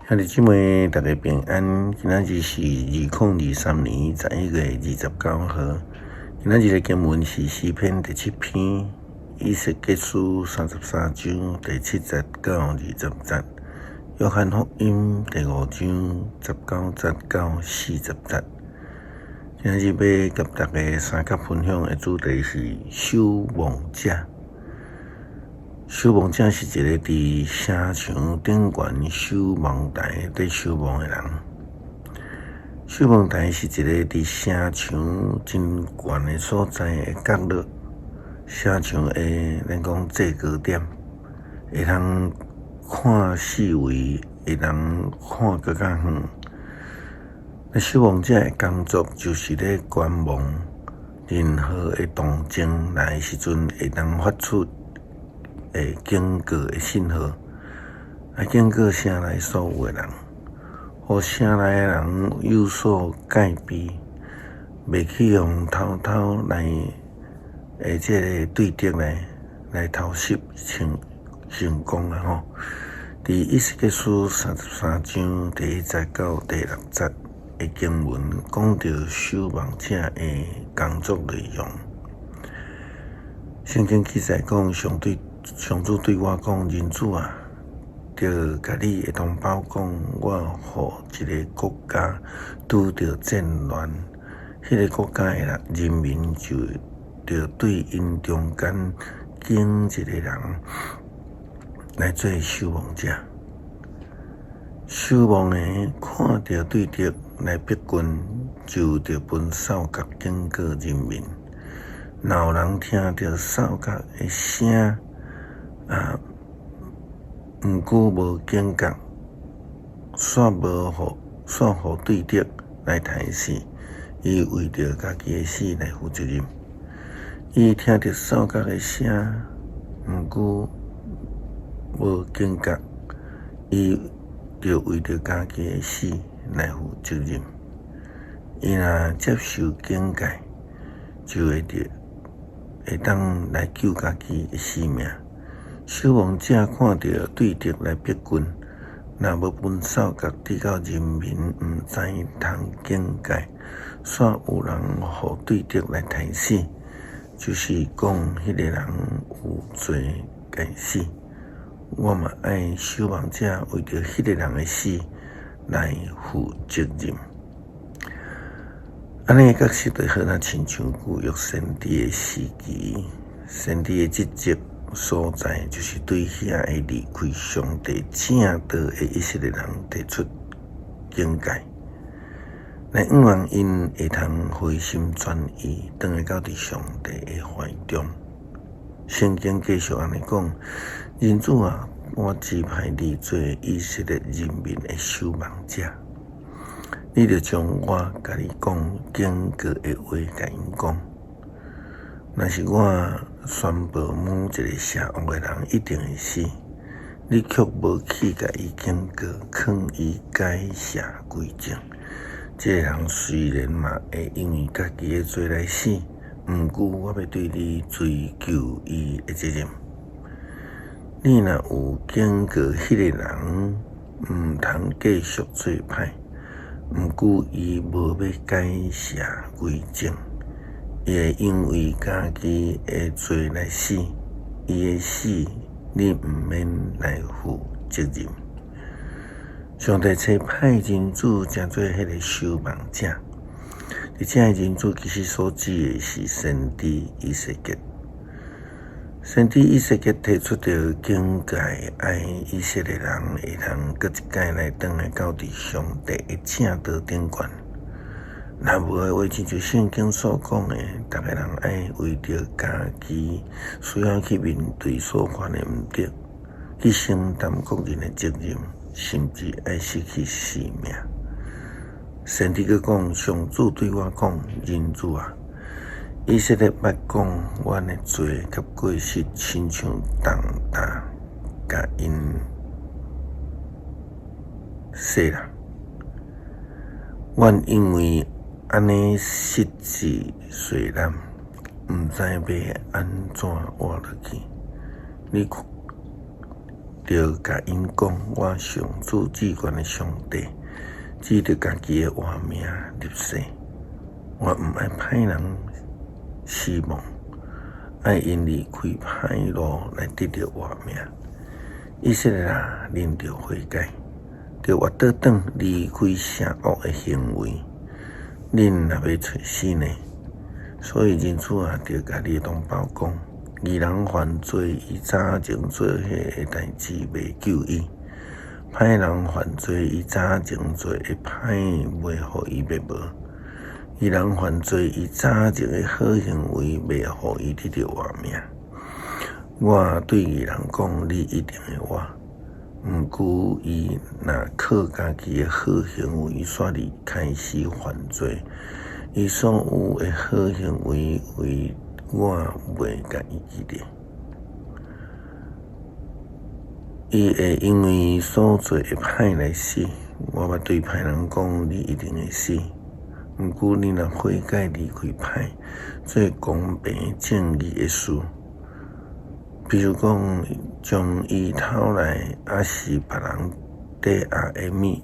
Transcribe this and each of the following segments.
兄弟姊妹，大家平安。今仔日是2023年11月29号。今仔日的经文是诗篇第7篇，以西结书33章第7节到20节，约翰福音第5章19节到40节。今仔日要甲大家三角分享的主题是守望者。守望者是一个伫城墙顶悬守望台伫守望的人。守望台是一个伫城墙真悬的所在的角落，城墙的咱讲制高点，会通看四围，会通看更较远。那守望者的工作就是咧观望任何的动静来的时阵，会当发出警告的信号，警告城内所有的人，互城内的人有所戒备，袂去用偷偷来这个对敌来偷袭成功啊吼！伫以西结书33章第1节到第6节的经文，讲到守望者的工作内容。圣经记载讲，上主对我讲：“人子啊，着甲你的同胞讲，我互一个国家拄着战乱，迄个国家的人民就着对因中间拣一个人来做守望者。守望的看到对敌来逼近，就着分扫角警告人民。若有人听到扫角的声，毋过无警觉，煞互对敌来刣死，伊为着家己的死来负责任。伊听到扫角的声，毋过无警觉，伊就为着家己的死来负责任。伊若接受警戒，就会当来救家己的性命。守望者看到对敌来逼近，若无分扫角直到人民毋知通警戒，煞有人互对敌来刣死，就是讲迄个人有罪该死。我嘛爱守望者为着迄个人的死来负责任。安尼角色就好像亲像旧约先知的时期，先知的职责所在就是对遐个离开上帝正道的以色列人提出警戒，来希望因会通回心转意，转来到伫上帝的怀中。圣经继续安尼讲：人子啊，我指派你做以色列人民的守望者。你着将我甲你讲警告的话甲因讲。若是我宣布每一个邪恶的人一定会死，你却无去甲伊警告，劝伊改邪归正。这个人虽然嘛会因为家己的罪来死，毋过我要对你追究伊的责任。你若有警告迄个人毋通继续做歹，毋过伊无要改邪归正，伊会因为家己的罪来死，伊的死你毋免来负责任。上帝差派人子成做迄个守望者，而这个人子其实所指的是先知以西结。先知以西结提出着警戒，爱以色列人会通搁一届来转来到伫上帝的正道顶悬。若无的话，亲像圣经所讲的，逐个人爱为着家己需要去面对所犯的毋对，去承担个人的责任，甚至爱失去性命。先知佮讲，上主对我讲：人子啊，以色列捌讲阮的罪甲过失，亲像重担，甲因洗啦。阮因为安尼失志碎烂，毋知要安怎活落去。着甲因讲，我上主至权的上帝，指着家己的活命入世。我毋爱歹人失望，爱因离开歹路来得到活命。以色列啊，恁着悔改，着活倒转离开邪恶的行为。恁若要找死呢？所以人主啊，着甲你同胞讲，义人犯罪，伊早前做迄个代志袂救伊；歹人犯罪，伊早前做的歹袂互伊灭无。义人犯罪，伊早前的好行为袂互伊得到活命。我对义人讲，你一定会活。毋过伊若靠家己的好行为煞离开始犯罪，伊所有的好行为为我袂甲伊记得。伊会因为所做的歹来死。我捌对歹人讲，你一定会死。毋过你若悔改离开歹，做公平正义的事，比如讲将伊偷来，还是别人抵押的物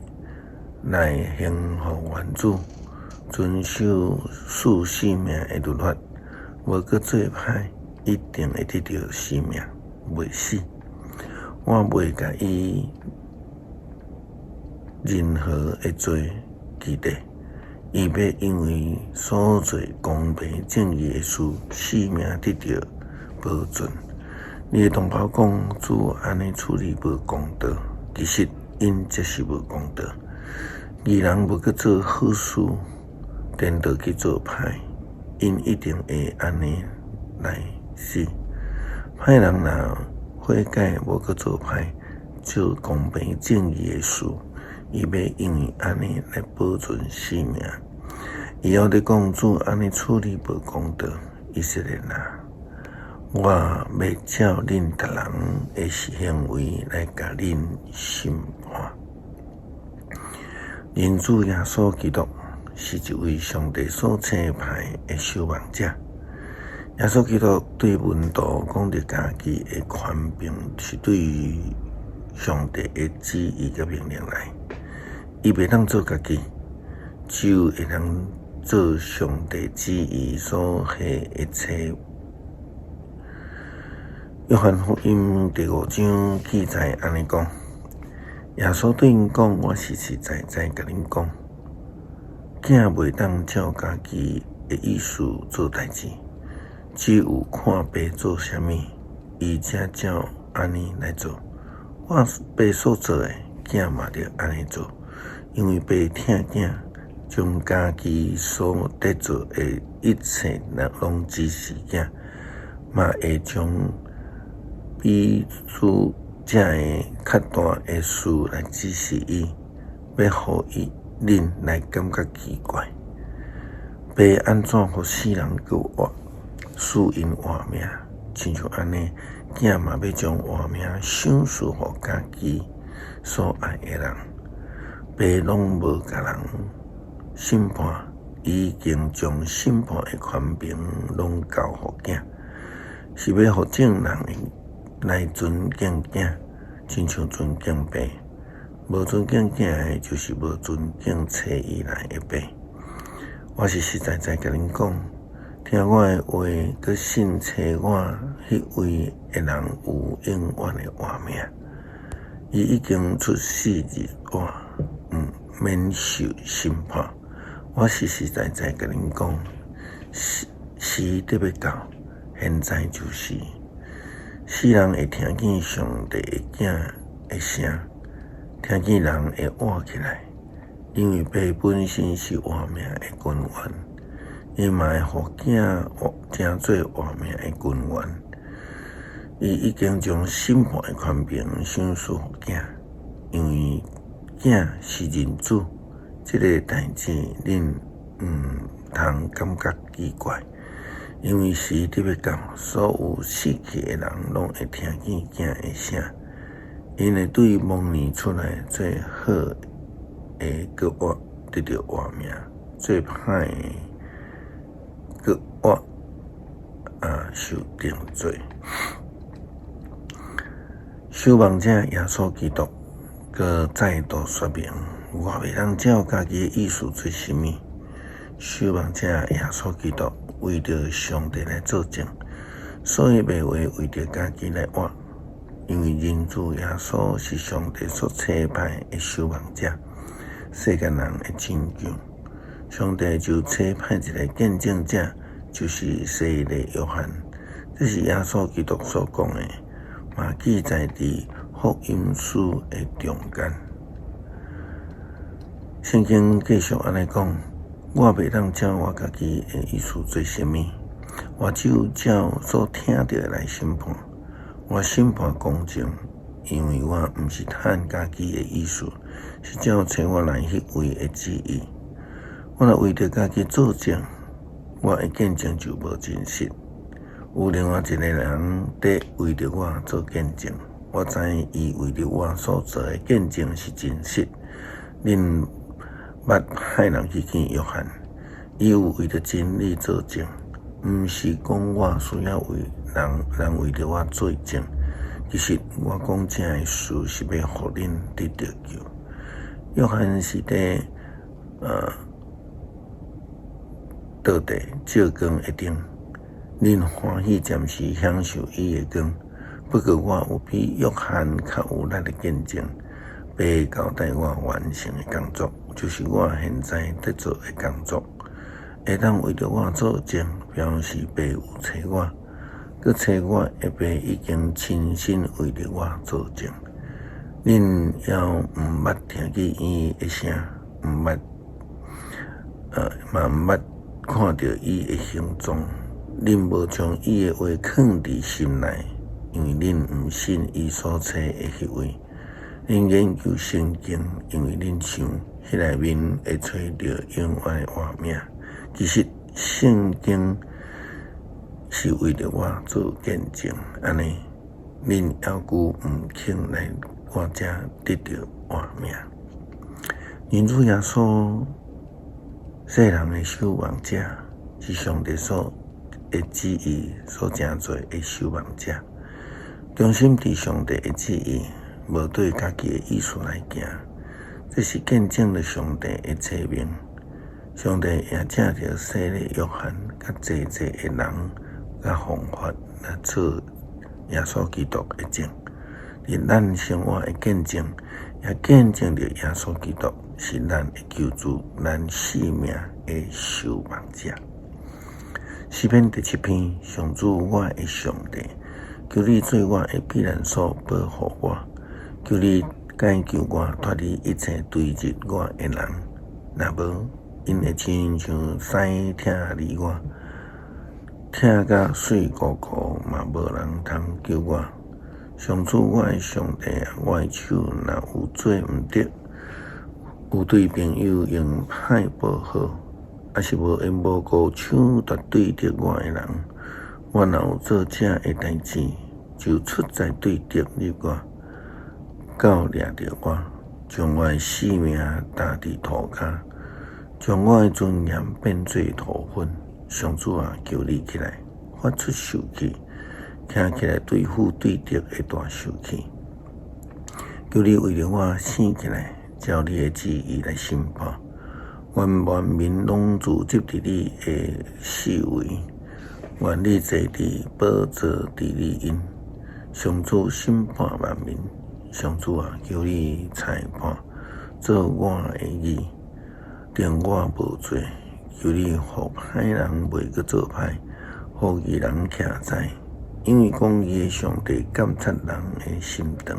来还互原主，遵守赐生命的律法，无搁做歹，一定会得到生命，袂死。我袂甲伊任何的罪记得。伊要因为所做公平正义的事，性命得到保存。你的同胞讲，主安尼处理无公道，其实因则是无公道。义人无去做好事，颠倒去做歹，因一定会安尼来死。歹人若悔改无去做歹，做公平正义的事，伊要因为安尼来保存生命。伊还在讲，主安尼处理无公道，以色列啊，我要照恁逐人的行为来甲恁审判。人主耶稣基督是一位上帝所赐派的守望者。耶稣基督对门徒讲着家己的权柄是对于上帝的旨意甲命令来，伊袂当做家己，只有会当做上帝旨意所下一切。约翰福音第5章记载安尼讲，耶稣对因讲，我实实在在甲恁讲，囝袂当照家己的意思做代志，只有看爸做啥物，伊才照安尼来做。我爸所做的，囝嘛着安尼做，因为爸疼囝，将家己所得做的一切拢指示囝，嘛会将比诸这的较大的事来指示伊，要互恁来感觉奇怪。爸安怎互世人去活，使因活命，亲像安尼，囝嘛要将活命赏赐互家己所爱的人。爸拢无甲人审判，已经将审判的权柄拢交互囝，是要互正人来尊敬囝，亲像尊敬爸。无尊敬囝的，就是无尊敬找伊来的爸。我实实在在甲恁讲，听我的话，佮信找我迄位的人有永远的活命。伊已经出世入我，免受审判。我实实在在甲恁讲，时得要到，现在就是。世人会听见上帝的囝的声，听见人会活起来，因为爸本身是活命的根源，伊嘛会互囝成做活命的根源。伊已经将审判的权柄赏赐互囝，因为囝是人子。这个代志恁通感觉奇怪。因为时得要到，所有死去的人拢会听见囝的声，因会对蒙年出来最好的个活得到活命，最歹的个活受定罪。守望者耶稣基督，佮再度说明，我袂当照家己的意思做什么。守望者耶稣基督为着上帝来作证，所以袂会为着家己来活。因为人子耶稣是上帝所差派的守望者，世间人的拯救。上帝就差派一个见证者，就是洗礼约翰。这是耶稣基督所讲的，嘛记载伫福音书的中间。圣经继续安尼讲，我袂当照我家己的意思做什么，我只有照所听到的来审判。我审判公正，因为我毋是趁家己的意思，是照找我来迄位的旨意。我若为着家己作证，我的见证就无真实。有另外一个人在为着我做见证，我知伊为着我所做的见证是真实。恁捌派人去见约翰，伊有为着真理作证，毋是讲我需要为人为着我作证。其实我讲这的事是要互恁得到救。约翰是在道地照光一顶，恁欢喜暂时享受伊的光。不过我有比约翰较有力的见证，要交代我完成的工作，就是我现在在做的工作。会当为着我作证，表示爸有找我，佮找我的爸已经亲身为着我作证。恁要毋捌听见伊的声，毋捌嘛毋捌看到伊的行踪，恁无将伊的话藏伫心内，因为恁毋信伊所找的迄位。恁研究圣经，因为恁想迄内面会找到永远的活命。其实圣经是为着我做见证，安尼恁犹旧毋肯来我这得到活命。人子耶稣，世人的守望者，是上帝所的旨意所成做的守望者，忠心伫上帝的旨意，无对家己的意思来行，这是见证了上帝的册明。上帝也借着洗礼约翰，甲济的人，甲方法来做耶稣基督的证。伫咱生活的见证，也见证着耶稣基督是咱的救主，咱性命的守望者。诗篇第7篇，上主我的上帝，求你做我的避难所，保护我。求你解救我，脱离一切对峙我的人。若无，因会亲像屎疼离我，疼甲水糊糊，嘛无人通救我。上主我的上帝啊，我的手若有做毋得，有对朋友用歹报好，还是无缘无故手绝对着我的人，我若有做这的代志，就出在对着你我，搞掠着我，将我的性命踏伫涂骹，将我的尊严变做土粉。上主啊，求你起来，发出手气，站起来对付对敌的大手气。求你为了我醒起来，照你的旨意来审判。愿万民拢聚集伫你的四围，愿你坐伫宝座伫你因。上主审判万民，上主啊，求你裁判，做我的义，定我无罪。求你互歹人袂阁做歹，互义人徛在。因为公义的上帝监察人的心肠，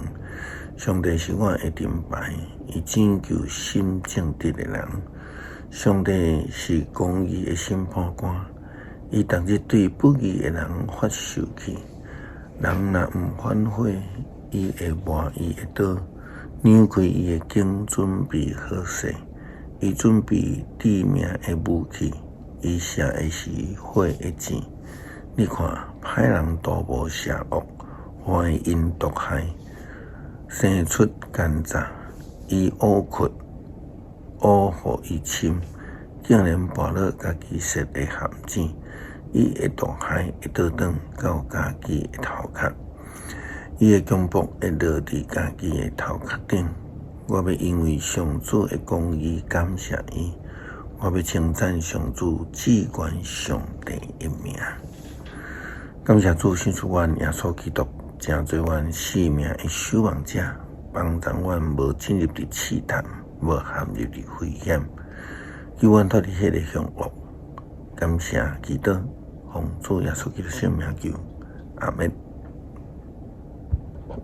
上帝是我的盾牌，伊拯救心正直的人。上帝是公义的审判官，伊逐日对不义的人发生气。人若毋反悔，伊会磨伊的刀，扭开伊的颈，准备好势。伊准备致命的武器，伊射的是火的箭。你看，歹人图谋邪恶，怀因毒害，生出奸诈，伊乌屈，乌互伊侵，竟然跋落家己设的陷阱，伊的毒害会倒转到家己的头壳。伊的强暴会落伫家己的头壳顶。我要因为上主的公义感谢伊，我要称赞上主至关上帝一名。感谢主伸出阮耶稣基督，正做阮性命的守望者，帮助阮无进入伫试探，无陷入伫危险，救阮脱离迄个凶恶。感谢基督，奉主耶稣基督圣名求，阿们。